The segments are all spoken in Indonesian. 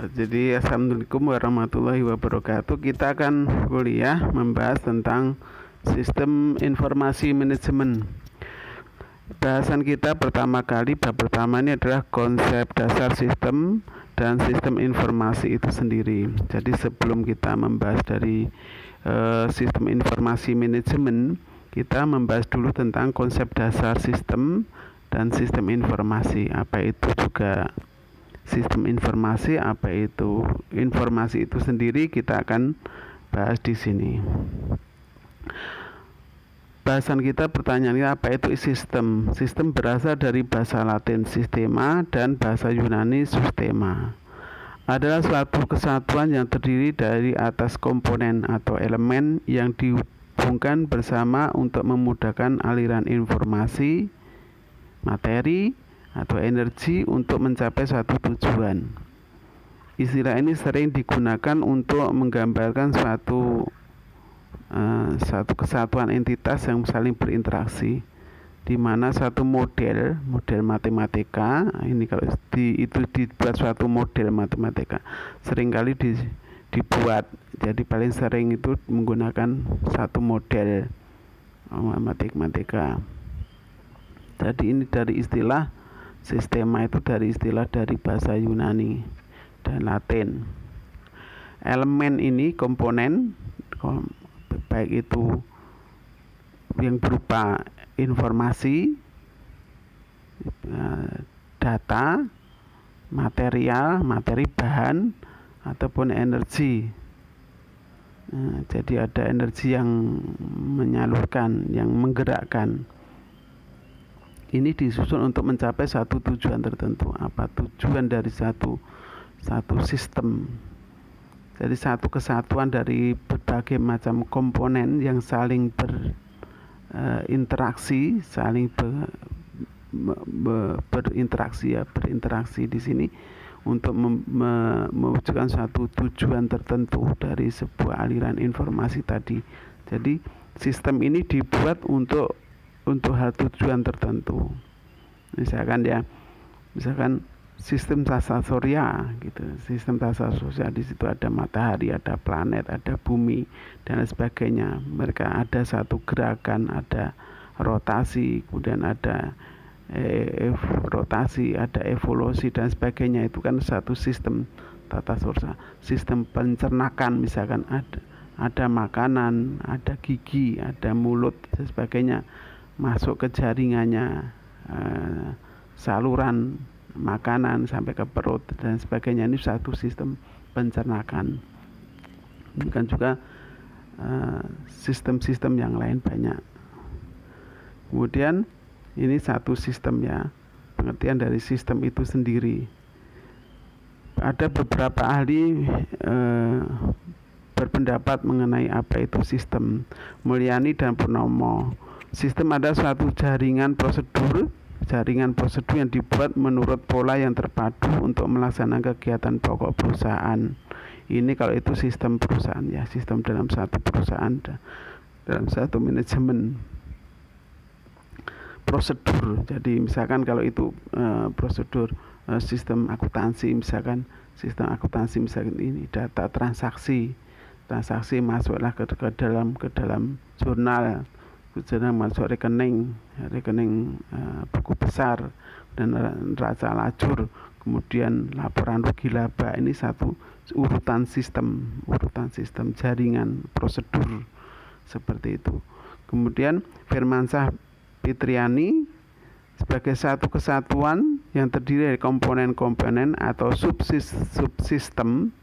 Jadi assalamualaikum warahmatullahi wabarakatuh. Kita akan kuliah membahas tentang sistem informasi manajemen. Bahasan kita pertama kali, bab pertama ini adalah konsep dasar sistem dan sistem informasi itu sendiri. Jadi sebelum kita membahas dari sistem informasi manajemen, kita membahas dulu tentang konsep dasar sistem dan sistem informasi. Apa itu juga sistem informasi, apa itu informasi itu sendiri, kita akan bahas di sini. Bahasan kita pertanyaannya, apa itu sistem? Sistem berasal dari bahasa Latin sistema dan bahasa Yunani sustema. Adalah suatu kesatuan yang terdiri dari atas komponen atau elemen yang dihubungkan bersama untuk memudahkan aliran informasi, materi, atau energi untuk mencapai suatu tujuan. Istilah ini sering digunakan untuk menggambarkan suatu kesatuan entitas yang saling berinteraksi, di mana suatu model matematika ini kalau itu dibuat suatu model matematika seringkali dibuat. Jadi paling sering itu menggunakan satu model matematika. Jadi ini dari istilah sistema, itu dari istilah dari bahasa Yunani dan Latin. Elemen ini komponen, baik itu yang berupa informasi, data, materi bahan, ataupun energi. Jadi ada energi yang menyalurkan, yang menggerakkan. Ini disusun untuk mencapai satu tujuan tertentu. Apa tujuan dari satu sistem? Jadi satu kesatuan dari berbagai macam komponen yang saling berinteraksi, berinteraksi di sini untuk mewujudkan suatu tujuan tertentu dari sebuah aliran informasi tadi. Jadi sistem ini dibuat untuk hal tujuan tertentu. Misalkan sistem tata surya gitu. Sistem tata surya, di situ ada matahari, ada planet, ada bumi dan sebagainya. Mereka ada satu gerakan, ada rotasi, kemudian ada rotasi, ada evolusi dan sebagainya. Itu kan satu sistem tata surya. Sistem pencernakan, misalkan ada makanan, ada gigi, ada mulut dan sebagainya, masuk ke jaringannya, saluran makanan sampai ke perut dan sebagainya. Ini satu sistem pencernakan. Ini kan juga sistem-sistem yang lain banyak. Kemudian ini satu sistem ya, pengertian dari sistem itu sendiri. Ada beberapa ahli berpendapat mengenai apa itu sistem. Mulyani dan Purnomo. Sistem adalah suatu jaringan prosedur yang dibuat menurut pola yang terpadu untuk melaksanakan kegiatan pokok perusahaan. Ini kalau itu sistem perusahaan ya, sistem dalam satu perusahaan, dalam satu manajemen prosedur. Jadi misalkan kalau itu prosedur sistem akuntansi, misalkan ini data transaksi masuklah ke dalam jurnal masuk rekening buku besar dan neraca lajur, kemudian laporan rugi laba. Ini satu urutan sistem jaringan prosedur seperti itu. Kemudian Firmansyah Fitriani, sebagai satu kesatuan yang terdiri dari komponen-komponen atau subsistem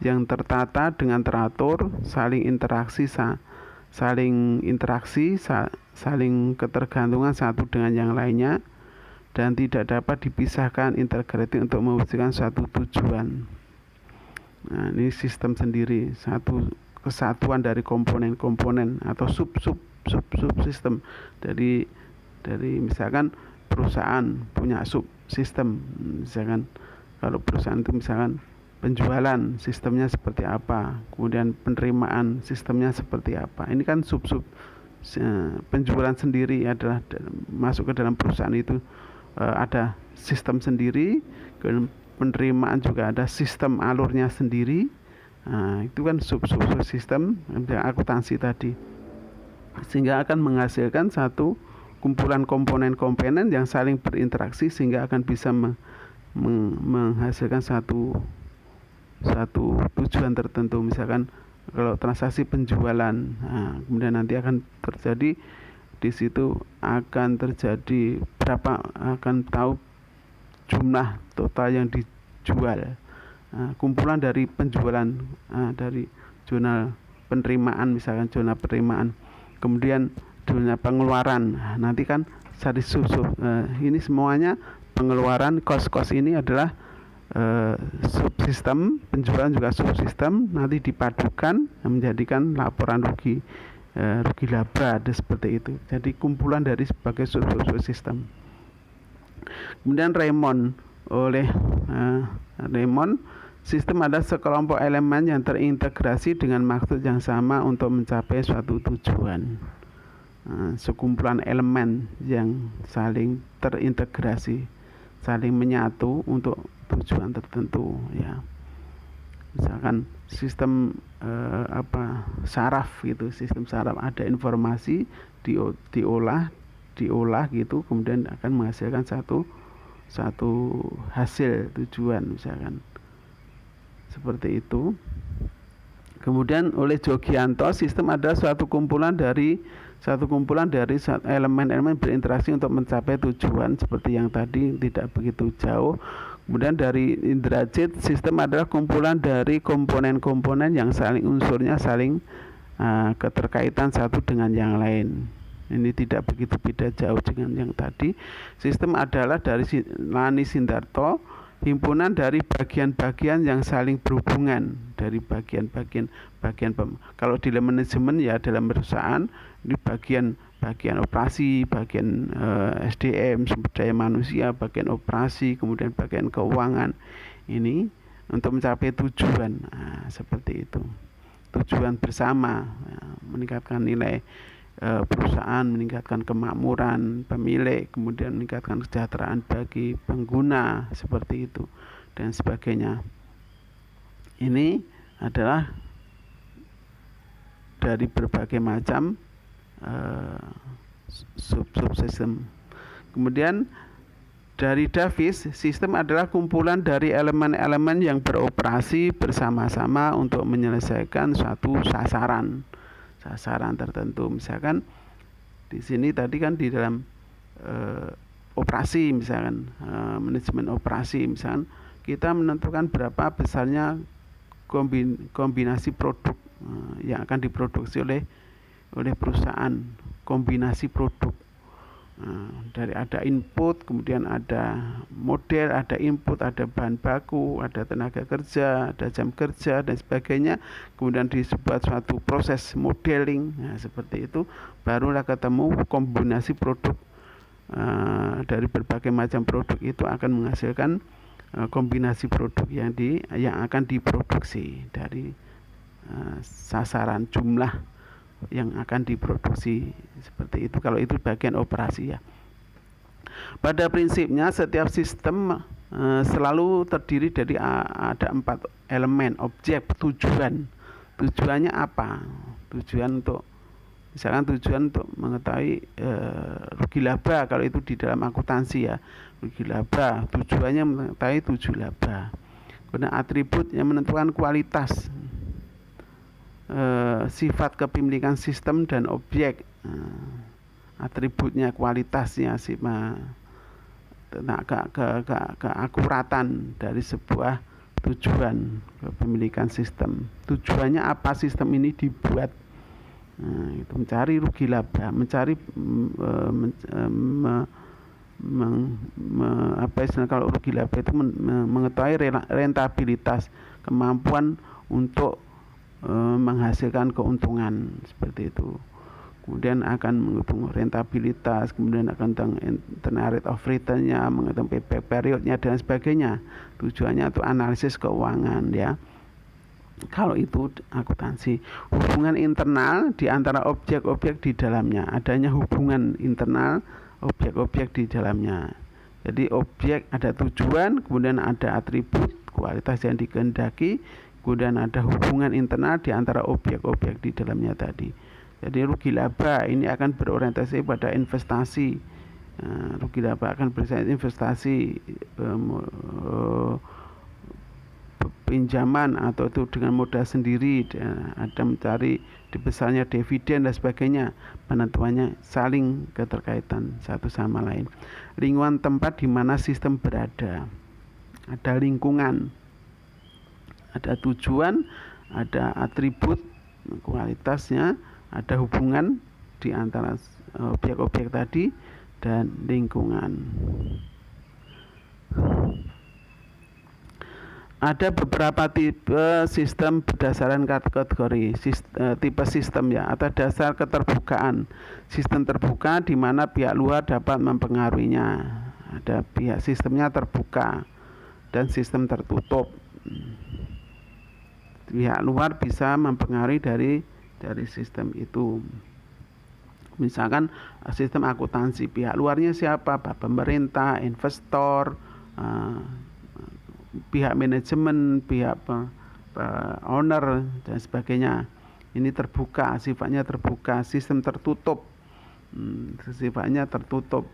yang tertata dengan teratur, saling ketergantungan satu dengan yang lainnya, dan tidak dapat dipisahkan, integratif untuk mewujudkan suatu tujuan. Nah, ini sistem sendiri, satu kesatuan dari komponen-komponen atau subsistem. Dari misalkan perusahaan punya subsistem, misalkan kalau perusahaan itu misalkan penjualan sistemnya seperti apa, kemudian penerimaan sistemnya seperti apa. Ini kan penjualan sendiri adalah masuk ke dalam perusahaan itu ada sistem sendiri, penerimaan juga ada sistem alurnya sendiri. Nah, itu kan sistem akuntansi tadi, sehingga akan menghasilkan satu kumpulan komponen-komponen yang saling berinteraksi sehingga akan bisa menghasilkan satu tujuan tertentu. Misalkan kalau transaksi penjualan, kemudian nanti akan terjadi di situ, akan terjadi akan tahu jumlah total yang dijual, kumpulan dari penjualan, dari jurnal penerimaan, misalkan jurnal penerimaan, kemudian jurnal pengeluaran. Nanti kan dari ini semuanya pengeluaran, kos-kos ini adalah subsistem, penjualan juga subsistem, nanti dipadukan menjadikan laporan rugi laba, seperti itu. Jadi kumpulan dari sebagai subsistem. Kemudian Raymond, oleh Raymond, sistem adalah sekelompok elemen yang terintegrasi dengan maksud yang sama untuk mencapai suatu tujuan. Sekumpulan elemen yang saling terintegrasi, saling menyatu untuk tujuan tertentu, ya. Misalkan sistem saraf gitu, sistem saraf ada informasi diolah gitu, kemudian akan menghasilkan satu hasil tujuan, misalkan seperti itu. Kemudian oleh Jogianto, sistem adalah suatu kumpulan dari elemen-elemen berinteraksi untuk mencapai tujuan, seperti yang tadi, tidak begitu jauh. Kemudian dari Indrajit, sistem adalah kumpulan dari komponen-komponen yang unsurnya saling keterkaitan satu dengan yang lain. Ini tidak begitu beda jauh dengan yang tadi. Sistem adalah dari Lani Sindarto, himpunan dari bagian-bagian yang saling berhubungan, dari bagian-bagian. Kalau di dalam manajemen, ya dalam perusahaan, ini bagian operasi, bagian SDM, sumber daya manusia, bagian operasi, kemudian bagian keuangan. Ini untuk mencapai tujuan, seperti itu. Tujuan bersama, meningkatkan nilai perusahaan, meningkatkan kemakmuran pemilik, kemudian meningkatkan kesejahteraan bagi pengguna, seperti itu dan sebagainya. Ini adalah dari berbagai macam subsistem. Kemudian dari Davis, sistem adalah kumpulan dari elemen-elemen yang beroperasi bersama-sama untuk menyelesaikan suatu sasaran tertentu. Misalkan di sini tadi kan di dalam operasi, misalkan manajemen operasi, misalkan kita menentukan berapa besarnya kombinasi produk yang akan diproduksi oleh perusahaan, kombinasi produk. Dari ada input, kemudian ada model, ada input, ada bahan baku, ada tenaga kerja, ada jam kerja dan sebagainya, kemudian dibuat suatu proses modeling, seperti itu, barulah ketemu kombinasi produk. Dari berbagai macam produk itu akan menghasilkan kombinasi produk yang akan diproduksi dari sasaran jumlah yang akan diproduksi, seperti itu. Kalau itu bagian operasi, ya. Pada prinsipnya setiap sistem selalu terdiri dari ada 4 elemen objek tujuan. Tujuannya apa? Tujuan untuk mengetahui rugi laba, kalau itu di dalam akuntansi, ya, rugi laba, tujuannya mengetahui tujuh laba. Kemudian atribut yang menentukan kualitas, sifat kepemilikan sistem dan objek, atributnya, kualitasnya, keakuratan dari sebuah tujuan kepemilikan sistem. Tujuannya apa sistem ini dibuat? Itu mencari rugi laba, mencari kalau rugi laba itu mengetahui rentabilitas, kemampuan untuk menghasilkan keuntungan, seperti itu. Kemudian akan menghitung rentabilitas, kemudian akan tentang internal rate of return-nya, menghitung payback period-nya dan sebagainya. Tujuannya itu analisis keuangan, ya. Kalau itu akuntansi. Hubungan internal di antara objek-objek di dalamnya, adanya hubungan internal objek-objek di dalamnya. Jadi objek ada tujuan, kemudian ada atribut kualitas yang dikehendaki, kemudian ada hubungan internal di antara objek-objek di dalamnya tadi. Jadi rugi laba ini akan berorientasi pada investasi. Rugi laba akan berorientasi investasi, pinjaman atau itu dengan modal sendiri, ada mencari dibesarnya dividen dan sebagainya. Penentuannya saling keterkaitan satu sama lain. Lingkungan tempat di mana sistem berada, ada lingkungan, ada tujuan, ada atribut kualitasnya, ada hubungan di antara objek-objek tadi dan lingkungan. Ada beberapa tipe sistem berdasarkan kategori tipe sistem ya, atau dasar keterbukaan. Sistem terbuka di mana pihak luar dapat mempengaruhinya. Ada pihak sistemnya terbuka dan sistem tertutup. Pihak luar bisa mempengaruhi dari sistem itu. Misalkan sistem akuntansi, pihak luarnya siapa? Pemerintah, investor, pihak manajemen, pihak owner dan sebagainya. Ini terbuka, sifatnya terbuka. Sistem tertutup, sifatnya tertutup.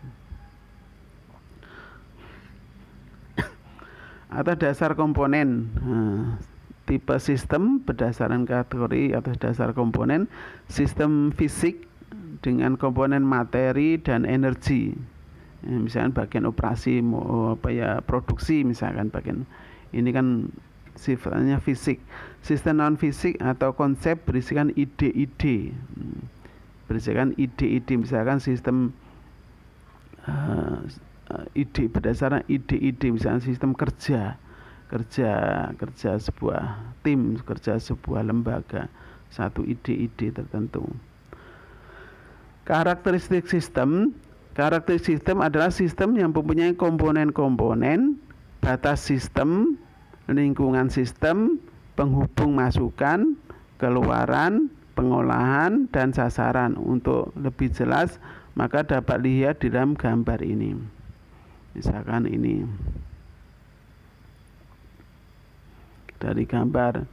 Atau dasar komponen, tipe sistem berdasarkan kategori atau dasar komponen. Sistem fisik dengan komponen materi dan energi. Misalkan bagian operasi produksi, misalkan bagian ini kan sifatnya fisik. Sistem non fisik atau konsep berisikan ide-ide, misalkan sistem ide berdasarkan ide-ide, misalkan sistem kerja sebuah tim, kerja sebuah lembaga, satu ide-ide tertentu. Karakteristik sistem adalah sistem yang mempunyai komponen-komponen, batas sistem, lingkungan sistem, penghubung masukan, keluaran, pengolahan, dan sasaran. Untuk lebih jelas, maka dapat lihat di dalam gambar ini. Misalkan ini dari gambar.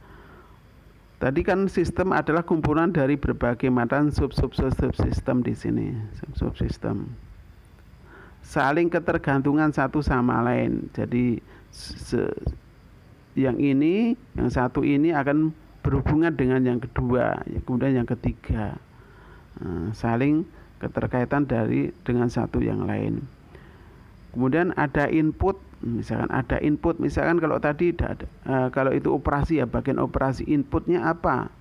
Tadi kan sistem adalah kumpulan dari berbagai macam subsistem di sini, subsistem. Saling ketergantungan satu sama lain. Jadi yang satu ini akan berhubungan dengan yang kedua, kemudian yang ketiga. Saling keterkaitan dengan satu yang lain. Kemudian ada input, misalkan kalau tadi kalau itu operasi ya, bagian operasi, inputnya apa?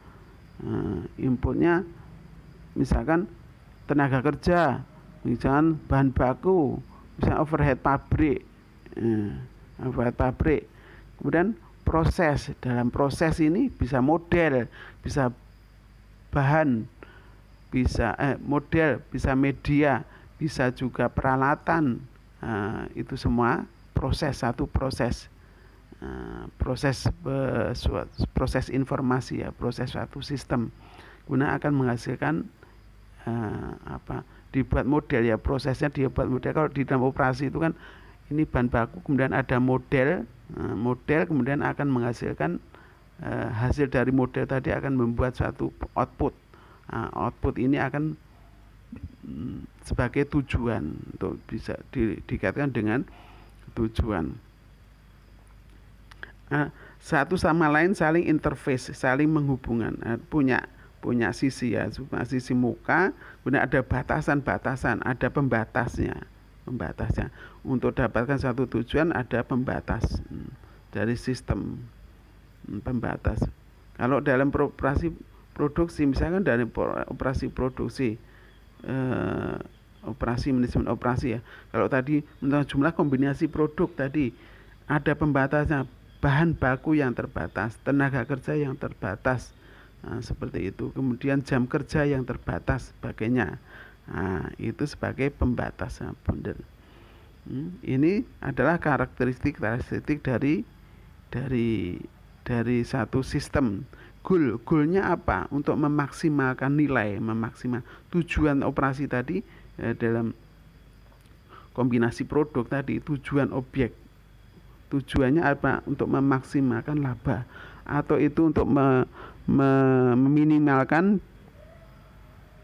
Inputnya misalkan tenaga kerja, misalkan bahan baku, misalkan overhead pabrik. Kemudian proses, dalam proses ini bisa model, bisa bahan, bisa model, bisa media, bisa juga peralatan. Itu semua satu proses informasi ya, proses suatu sistem. Guna akan menghasilkan dibuat model ya, prosesnya dibuat model. Kalau di dalam operasi itu kan ini bahan baku, kemudian ada model, kemudian akan menghasilkan hasil dari model tadi akan membuat suatu output. Output ini akan sebagai tujuan, untuk bisa dikaitkan dengan tujuan. Satu sama lain saling interface, saling menghubungkan, punya sisi ya, sisi muka, kemudian ada batasan-batasan, ada pembatasnya. Untuk dapatkan satu tujuan ada pembatas dari sistem, pembatas. Kalau dalam operasi produksi, misalkan dari operasi produksi, manajemen operasi ya. Kalau tadi menurut jumlah kombinasi produk tadi ada pembatasnya, bahan baku yang terbatas, tenaga kerja yang terbatas, seperti itu. Kemudian jam kerja yang terbatas, sebagainya. Itu sebagai pembatas. Ini adalah karakteristik dari satu sistem. Goalnya apa? Untuk memaksimalkan nilai, tujuan operasi tadi dalam kombinasi produk tadi, tujuan objek. Tujuannya apa? Untuk memaksimalkan laba, atau itu untuk meminimalkan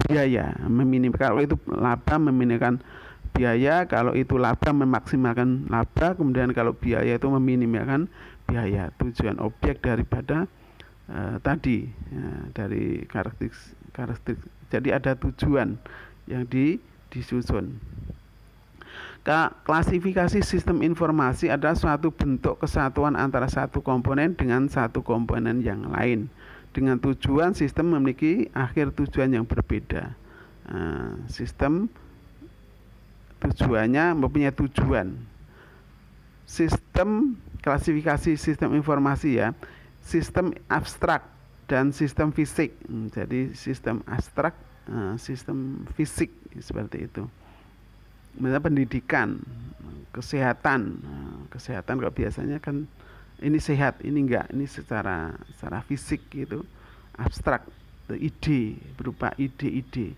biaya. Kalau itu laba meminimalkan biaya, kalau itu laba memaksimalkan laba, kemudian kalau biaya itu meminimalkan biaya. Tujuan objek daripada tadi dari karakteristik. Jadi ada tujuan yang disusun. Klasifikasi sistem informasi adalah suatu bentuk kesatuan antara satu komponen dengan satu komponen yang lain. Dengan tujuan, sistem memiliki akhir tujuan yang berbeda. Sistem tujuannya mempunyai tujuan. Sistem klasifikasi sistem informasi ya, sistem abstrak dan sistem fisik. Jadi sistem abstrak, sistem fisik seperti itu. Misalnya pendidikan, kesehatan. Kesehatan kalau biasanya kan ini sehat, ini enggak, ini secara fisik gitu, abstrak, ide, berupa ide-ide.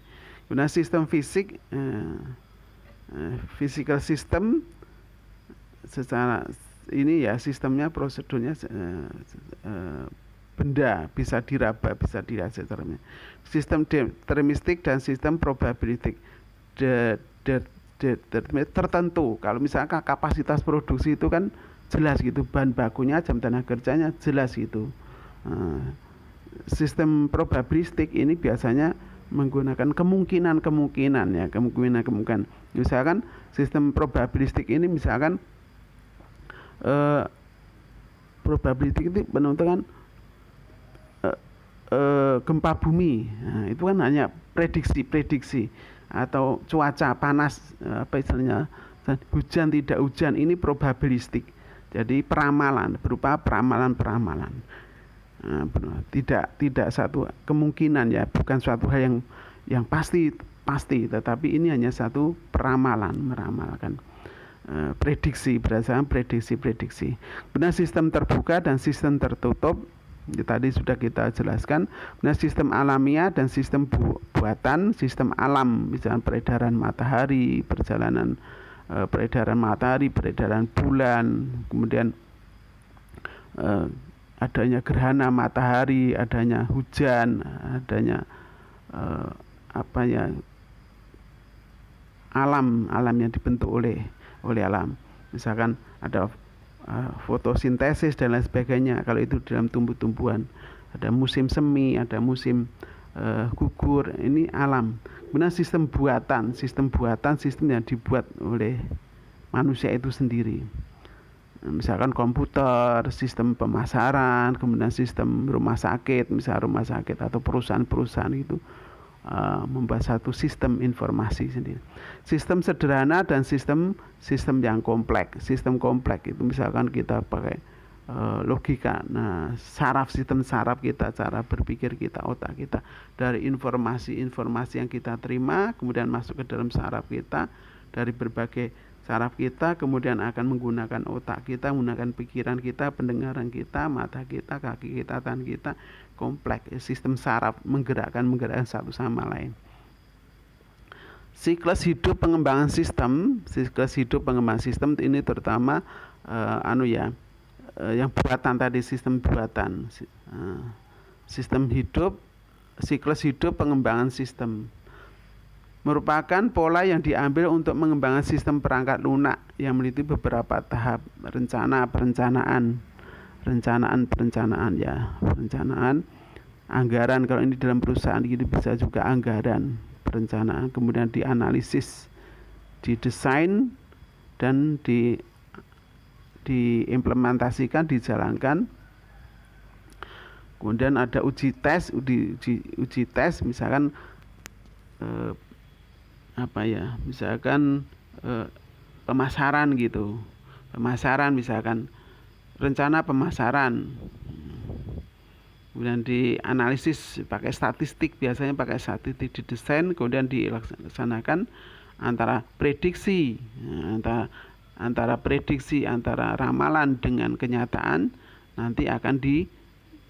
Kemudian sistem fisik, physical system, secara ini ya sistemnya, prosedurnya benda, bisa diraba, bisa dirasakan caranya. Sistem deterministik dan sistem probabilistik. Tertentu, kalau misalkan kapasitas produksi itu kan jelas gitu, bahan bakunya, jam tenaga kerjanya jelas gitu. Sistem probabilistik ini biasanya menggunakan kemungkinan ya, kemungkinan. Misalkan sistem probabilistik ini misalkan probabilistik itu menentukan gempa bumi. Nah, itu kan hanya prediksi atau cuaca panas, apa istilahnya, hujan tidak hujan, ini probabilistik. Jadi peramalan, berupa peramalan. Tidak satu kemungkinan ya, bukan suatu hal yang pasti, tetapi ini hanya satu meramalkan prediksi, berdasarkan prediksi. Kemudian sistem terbuka dan sistem tertutup, tadi sudah kita jelaskan. Kemudian sistem alamiah dan sistem buatan. Sistem alam, misalnya peredaran matahari, peredaran bulan, kemudian adanya gerhana matahari, adanya hujan, adanya alam yang dibentuk oleh alam. Misalkan ada fotosintesis dan lain sebagainya. Kalau itu dalam tumbuh-tumbuhan, ada musim semi, ada musim gugur, ini alam. Kemudian sistem buatan yang dibuat oleh manusia itu sendiri. Misalkan komputer, sistem pemasaran, kemudian sistem rumah sakit, misalnya rumah sakit atau perusahaan itu membuat satu sistem informasi sendiri. Sistem sederhana dan sistem yang kompleks. Sistem kompleks itu misalkan kita pakai logika. Nah, sistem saraf kita, cara berpikir kita, otak kita, dari informasi yang kita terima kemudian masuk ke dalam saraf kita, dari berbagai saraf kita kemudian akan menggunakan otak kita, menggunakan pikiran kita, pendengaran kita, mata kita, kaki kita, tangan kita. Kompleks. Sistem saraf menggerakkan satu sama lain. Siklus hidup pengembangan sistem ini terutama yang buatan tadi, sistem buatan. Siklus hidup pengembangan sistem merupakan pola yang diambil untuk mengembangkan sistem perangkat lunak yang meliputi beberapa tahap perencanaan, anggaran. Kalau ini dalam perusahaan gitu bisa juga anggaran, perencanaan, kemudian dianalisis, didesain, dan diimplementasikan, dijalankan. Kemudian ada uji tes, misalkan pemasaran gitu. Misalkan rencana pemasaran. Kemudian dianalisis pakai statistik, biasanya pakai statistik, didesain, kemudian dilaksanakan antara prediksi, antara ramalan dengan kenyataan, nanti akan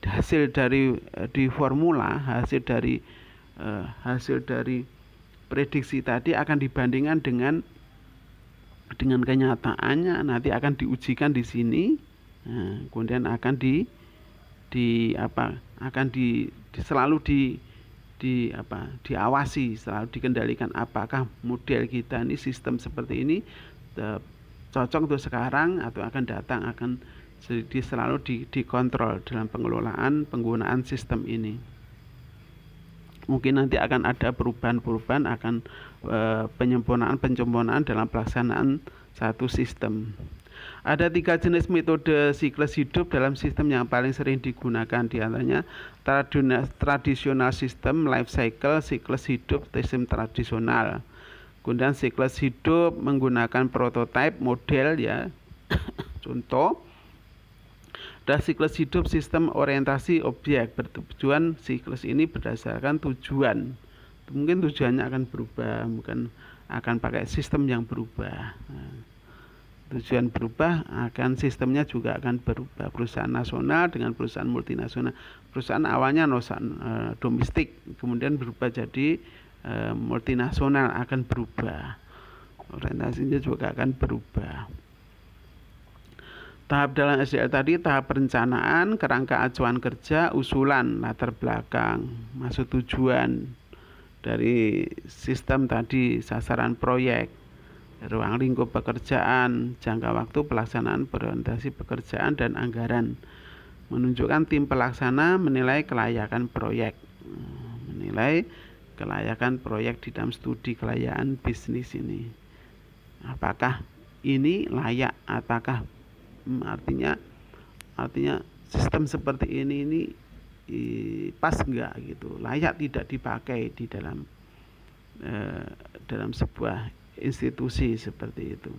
hasil dari prediksi tadi akan dibandingkan dengan dengan kenyataannya nanti akan diujikan di sini. Nah, kemudian akan selalu diawasi, selalu dikendalikan apakah model kita ini, sistem seperti ini cocok untuk sekarang atau akan datang, akan selalu dikontrol dalam penggunaan sistem ini. Mungkin nanti akan ada perubahan-perubahan, akan penyempurnaan dalam pelaksanaan satu sistem. Ada 3 jenis metode siklus hidup dalam sistem yang paling sering digunakan, diantaranya tradisional sistem, life cycle, siklus hidup sistem tradisional. Kemudian siklus hidup menggunakan prototipe model ya. Contoh, ada siklus hidup sistem orientasi objek, bertujuan. Siklus ini berdasarkan tujuan. Mungkin tujuannya akan berubah, mungkin akan pakai sistem yang berubah. Tujuan berubah, akan sistemnya juga akan berubah. Perusahaan nasional dengan perusahaan multinasional. Perusahaan awalnya domestik, kemudian berubah jadi multinasional, akan berubah. Orientasinya juga akan berubah. Tahap dalam SDL tadi, tahap perencanaan, kerangka acuan kerja, usulan, latar belakang, maksud tujuan dari sistem tadi, sasaran proyek, ruang lingkup pekerjaan, jangka waktu pelaksanaan berorientasi pekerjaan, dan anggaran. Menunjukkan tim pelaksana menilai kelayakan proyek. Menilai kelayakan proyek di dalam studi kelayakan bisnis ini. Apakah ini layak, apakah artinya sistem seperti ini pas enggak gitu, layak tidak dipakai di dalam sebuah institusi seperti itu.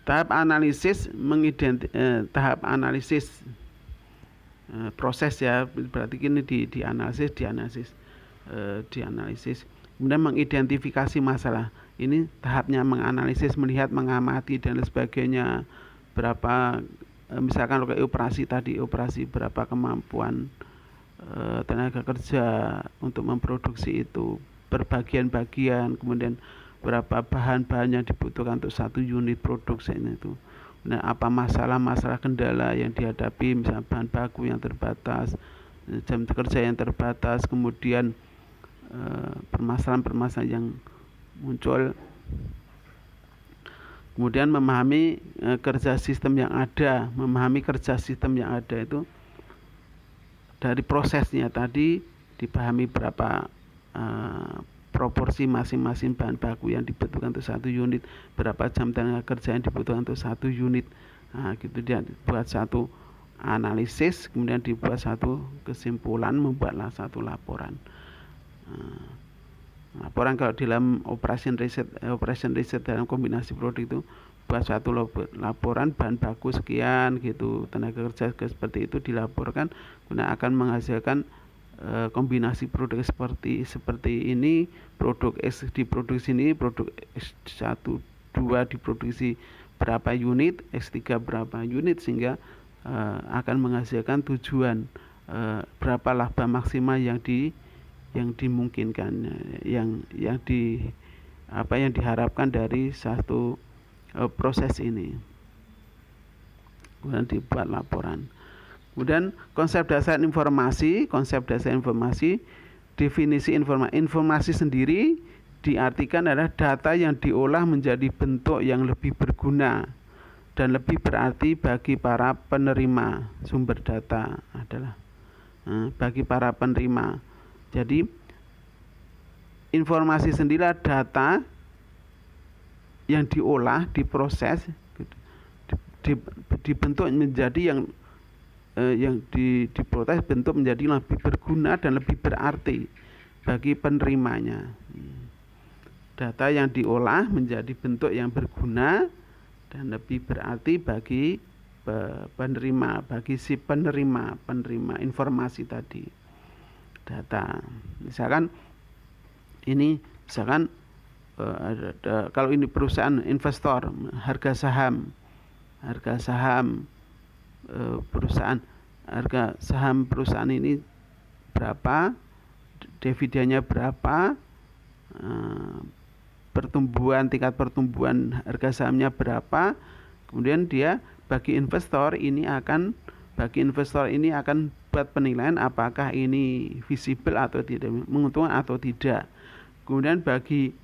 Tahap analisis proses ya, berarti ini dianalisis. Kemudian mengidentifikasi masalah. Ini tahapnya menganalisis, melihat, mengamati dan sebagainya. Berapa misalkan operasi berapa kemampuan tenaga kerja untuk memproduksi itu, berbagian-bagian, kemudian berapa bahan-bahan yang dibutuhkan untuk satu unit produksi itu. Nah, apa masalah kendala yang dihadapi, misalnya bahan baku yang terbatas, jam kerja yang terbatas, kemudian permasalahan-permasalahan yang muncul. Kemudian memahami kerja sistem yang ada, itu dari prosesnya tadi, dipahami berapa proporsi masing-masing bahan baku yang dibutuhkan untuk satu unit, berapa jam tenaga kerja yang dibutuhkan untuk satu unit. Nah, gitu, dia buat satu analisis, kemudian dibuat satu kesimpulan, membuatlah satu laporan. Laporan kalau dalam operation research dalam kombinasi produk itu, buat satu laporan bahan baku sekian gitu, tenaga kerja seperti itu dilaporkan, kemudian akan menghasilkan kombinasi produk seperti ini, produk X diproduksi ini, produk X1 2 diproduksi berapa unit, X3 berapa unit, sehingga akan menghasilkan tujuan berapa laba maksimal yang dimungkinkan, yang diharapkan dari satu proses ini. Kemudian dibuat laporan. Kemudian konsep dasar informasi, definisi informasi sendiri diartikan adalah data yang diolah menjadi bentuk yang lebih berguna dan lebih berarti bagi para penerima. Sumber data adalah bagi para penerima. Jadi informasi sendirilah data yang diolah, diproses, dibentuk menjadi yang diproses, bentuk menjadi lebih berguna dan lebih berarti bagi penerimanya. Data yang diolah menjadi bentuk yang berguna dan lebih berarti bagi penerima, bagi si penerima informasi tadi. Data, misalkan kalau ini perusahaan investor, harga saham perusahaan ini berapa, dividennya berapa, tingkat pertumbuhan harga sahamnya berapa, kemudian dia bagi investor ini akan buat penilaian apakah ini visible atau tidak, menguntungkan atau tidak. Kemudian bagi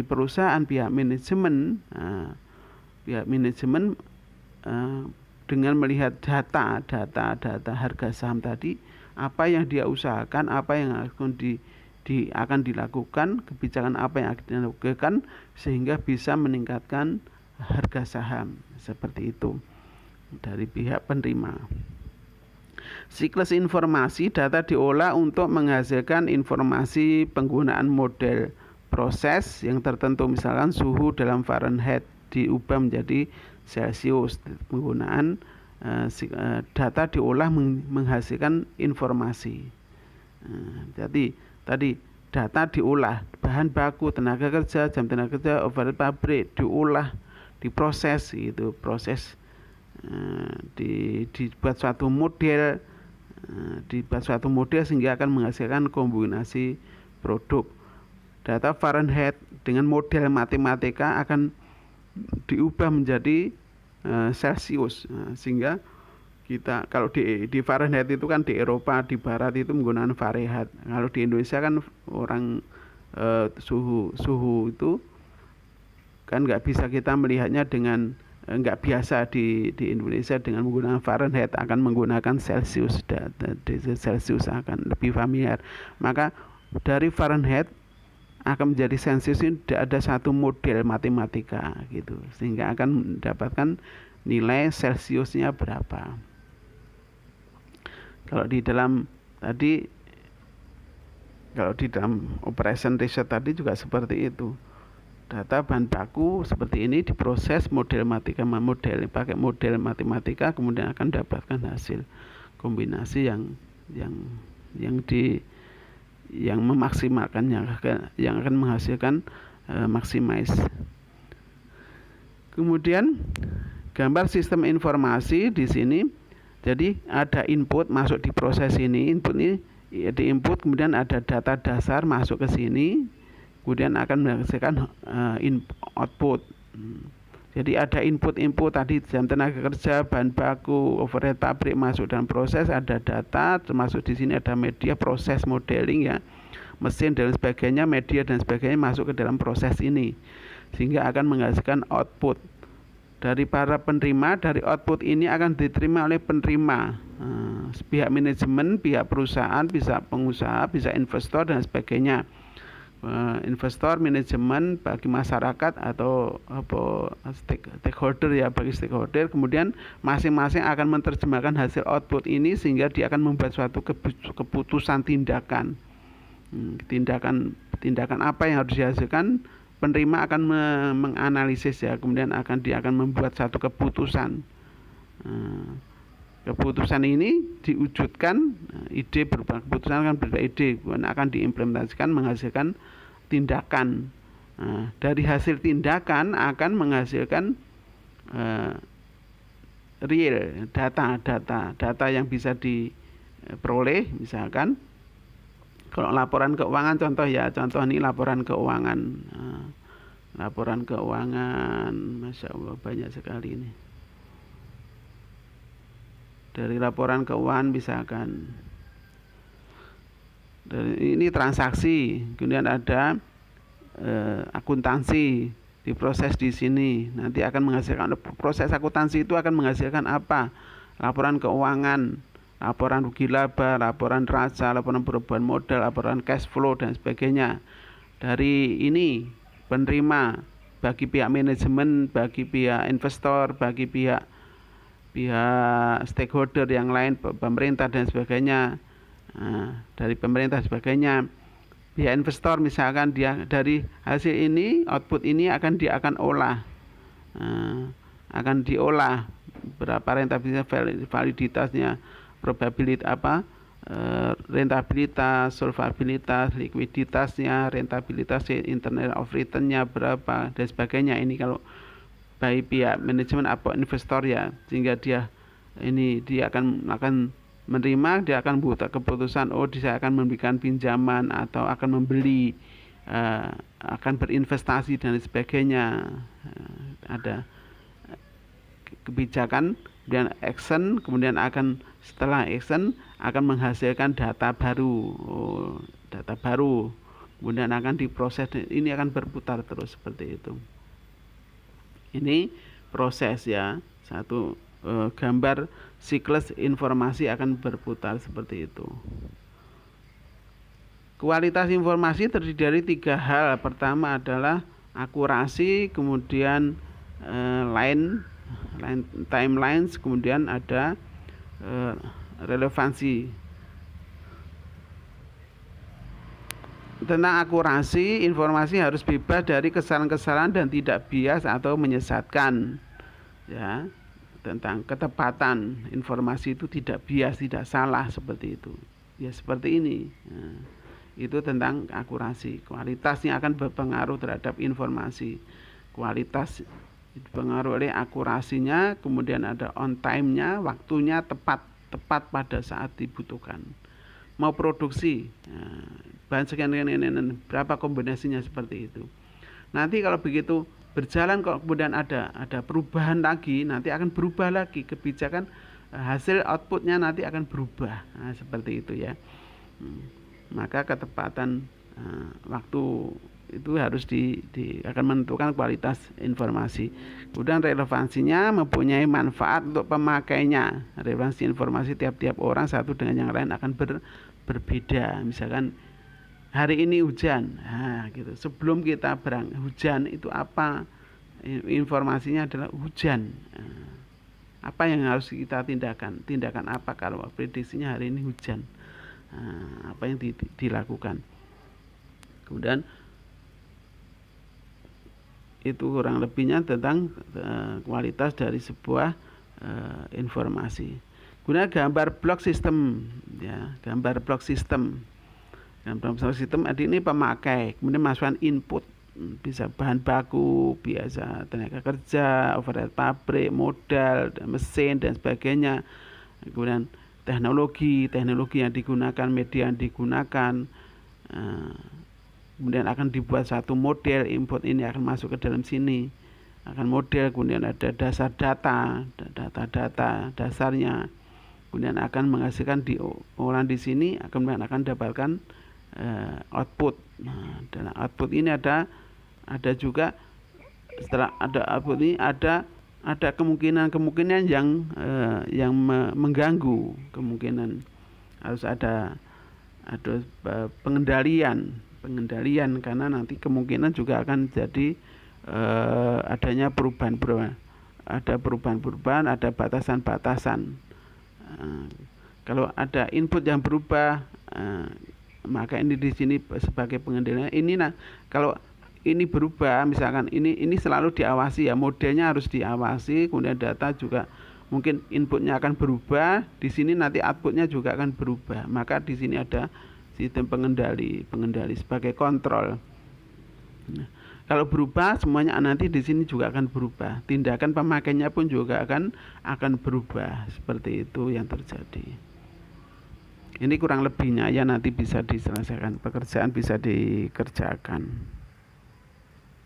perusahaan pihak manajemen dengan melihat data harga saham tadi, apa yang dia usahakan, apa yang akan dilakukan, kebijakan apa yang akan dilakukan sehingga bisa meningkatkan harga saham, seperti itu dari pihak penerima. Siklus informasi, data diolah untuk menghasilkan informasi penggunaan model proses yang tertentu, misalkan suhu dalam Fahrenheit diubah menjadi Celsius. Penggunaan data diolah menghasilkan informasi. Jadi tadi data diolah, bahan baku, tenaga kerja, jam tenaga kerja, overhead pabrik diolah, diproses, itu proses dibuat suatu model, sehingga akan menghasilkan kombinasi produk. Data Fahrenheit dengan model matematika akan diubah menjadi Celsius, sehingga kita kalau di Fahrenheit itu kan di Eropa, di Barat itu menggunakan Fahrenheit. Kalau di Indonesia kan orang suhu itu kan nggak bisa kita melihatnya dengan nggak biasa di Indonesia dengan menggunakan Fahrenheit, akan menggunakan Celsius. Celsius akan lebih familiar. Maka dari Fahrenheit akan menjadi Celsius ini ada satu model matematika gitu, sehingga akan mendapatkan nilai Celsiusnya berapa. Kalau di dalam operation research tadi juga seperti itu. Data bahan baku seperti ini diproses pakai model matematika, kemudian akan dapatkan hasil kombinasi yang memaksimalkan, yang akan menghasilkan maximize. Kemudian gambar sistem informasi di sini. Jadi ada input masuk di proses ini, input ini diinput, kemudian ada data dasar masuk ke sini, kemudian akan menghasilkan output. Jadi ada input tadi jam tenaga kerja, bahan baku, overhead pabrik masuk dalam proses, ada data, termasuk di sini ada media, proses modeling ya, mesin dan sebagainya, media dan sebagainya masuk ke dalam proses ini, sehingga akan menghasilkan output. Dari para penerima, dari output ini akan diterima oleh penerima, pihak manajemen, pihak perusahaan, bisa pengusaha, bisa investor dan sebagainya. Investor, manajemen, bagi masyarakat atau stakeholder ya, bagi stakeholder. Kemudian masing-masing akan menerjemahkan hasil output ini sehingga dia akan membuat suatu keputusan tindakan apa yang harus dihasilkan. Penerima akan menganalisis ya, kemudian dia akan membuat satu keputusan. Keputusan ini diwujudkan, ide berupa keputusan akan berupa ide, kemudian akan diimplementasikan menghasilkan tindakan. Dari hasil tindakan akan menghasilkan real data yang bisa diperoleh. Misalkan kalau laporan keuangan, contoh ini laporan keuangan. Laporan keuangan, Masya Allah banyak sekali ini. Dari laporan keuangan misalkan, ini transaksi, kemudian ada akuntansi diproses di sini. Nanti akan menghasilkan, proses akuntansi itu akan menghasilkan apa? Laporan keuangan, laporan rugi laba, laporan neraca, laporan perubahan modal, laporan cash flow dan sebagainya. Dari ini penerima, bagi pihak manajemen, bagi pihak investor, bagi pihak stakeholder yang lain, pemerintah dan sebagainya. Dari pemerintah sebagainya, pihak investor misalkan dia dari hasil ini, output ini akan olah, akan diolah berapa rentabilitas, validitasnya, probabilitas rentabilitas, solvabilitas, likuiditasnya, rentabilitas internal of return-nya berapa dan sebagainya. Ini kalau baik pihak manajemen atau investor ya, sehingga dia akan menerima, dia akan buat keputusan, oh dia akan memberikan pinjaman atau akan membeli, akan berinvestasi dan sebagainya. Ada kebijakan, kemudian action, kemudian setelah action akan menghasilkan data baru, kemudian akan diproses. Ini akan berputar terus seperti itu. Ini proses ya, satu gambar siklus informasi akan berputar seperti itu. Kualitas informasi terdiri dari 3 hal. Pertama adalah akurasi, kemudian timelines, kemudian ada relevansi. Tentang akurasi, informasi harus bebas dari kesalahan-kesalahan dan tidak bias atau menyesatkan. Ya, tentang ketepatan informasi itu tidak bias, tidak salah seperti itu. Ya seperti ini. Nah, itu tentang akurasi. Kualitasnya akan berpengaruh terhadap informasi. Kualitas dipengaruhi oleh akurasinya, kemudian ada on time-nya, waktunya tepat pada saat dibutuhkan. Mau produksi, bahan sekian berapa kombinasinya seperti itu. Nanti kalau begitu berjalan kok kemudian ada perubahan lagi, nanti akan berubah lagi kebijakan, hasil outputnya nanti akan berubah. Nah, seperti itu ya. Maka ketepatan waktu itu harus akan menentukan kualitas informasi. Kemudian relevansinya mempunyai manfaat untuk pemakainya. Relevansi informasi tiap-tiap orang satu dengan yang lain akan berbeda. Misalkan hari ini hujan, nah gitu. Sebelum kita hujan itu apa? Informasinya adalah hujan. Apa yang harus kita tindakan? Tindakan apa kalau prediksinya hari ini hujan? Apa yang dilakukan? Kemudian itu kurang lebihnya tentang kualitas dari sebuah informasi. Kemudian gambar blok sistem, ya, gambar blok sistem. Gambar blok sistem ini pemakai, kemudian masukkan input, bisa bahan baku, biasa tenaga kerja, overhead pabrik, modal, mesin dan sebagainya. Kemudian teknologi yang digunakan, media yang digunakan. Kemudian akan dibuat satu model, input ini akan masuk ke dalam sini, akan model, kemudian ada dasar data dasarnya, kemudian akan menghasilkan diolah di sini, akan dapatkan output. Nah, dan output ini ada juga, setelah ada output ini ada kemungkinan yang mengganggu, kemungkinan harus ada pengendalian karena nanti kemungkinan juga akan jadi adanya perubahan, ada batasan. Kalau ada input yang berubah, maka ini di sini sebagai pengendalian. Kalau ini berubah, misalkan ini selalu diawasi ya, modelnya harus diawasi, kemudian data juga mungkin inputnya akan berubah, di sini nanti outputnya juga akan berubah. Maka di sini ada sistem pengendali sebagai kontrol. Nah, kalau berubah semuanya nanti di sini juga akan berubah. Tindakan pemakainya pun juga akan berubah. Seperti itu yang terjadi. Ini kurang lebihnya ya, nanti bisa diselesaikan, pekerjaan bisa dikerjakan.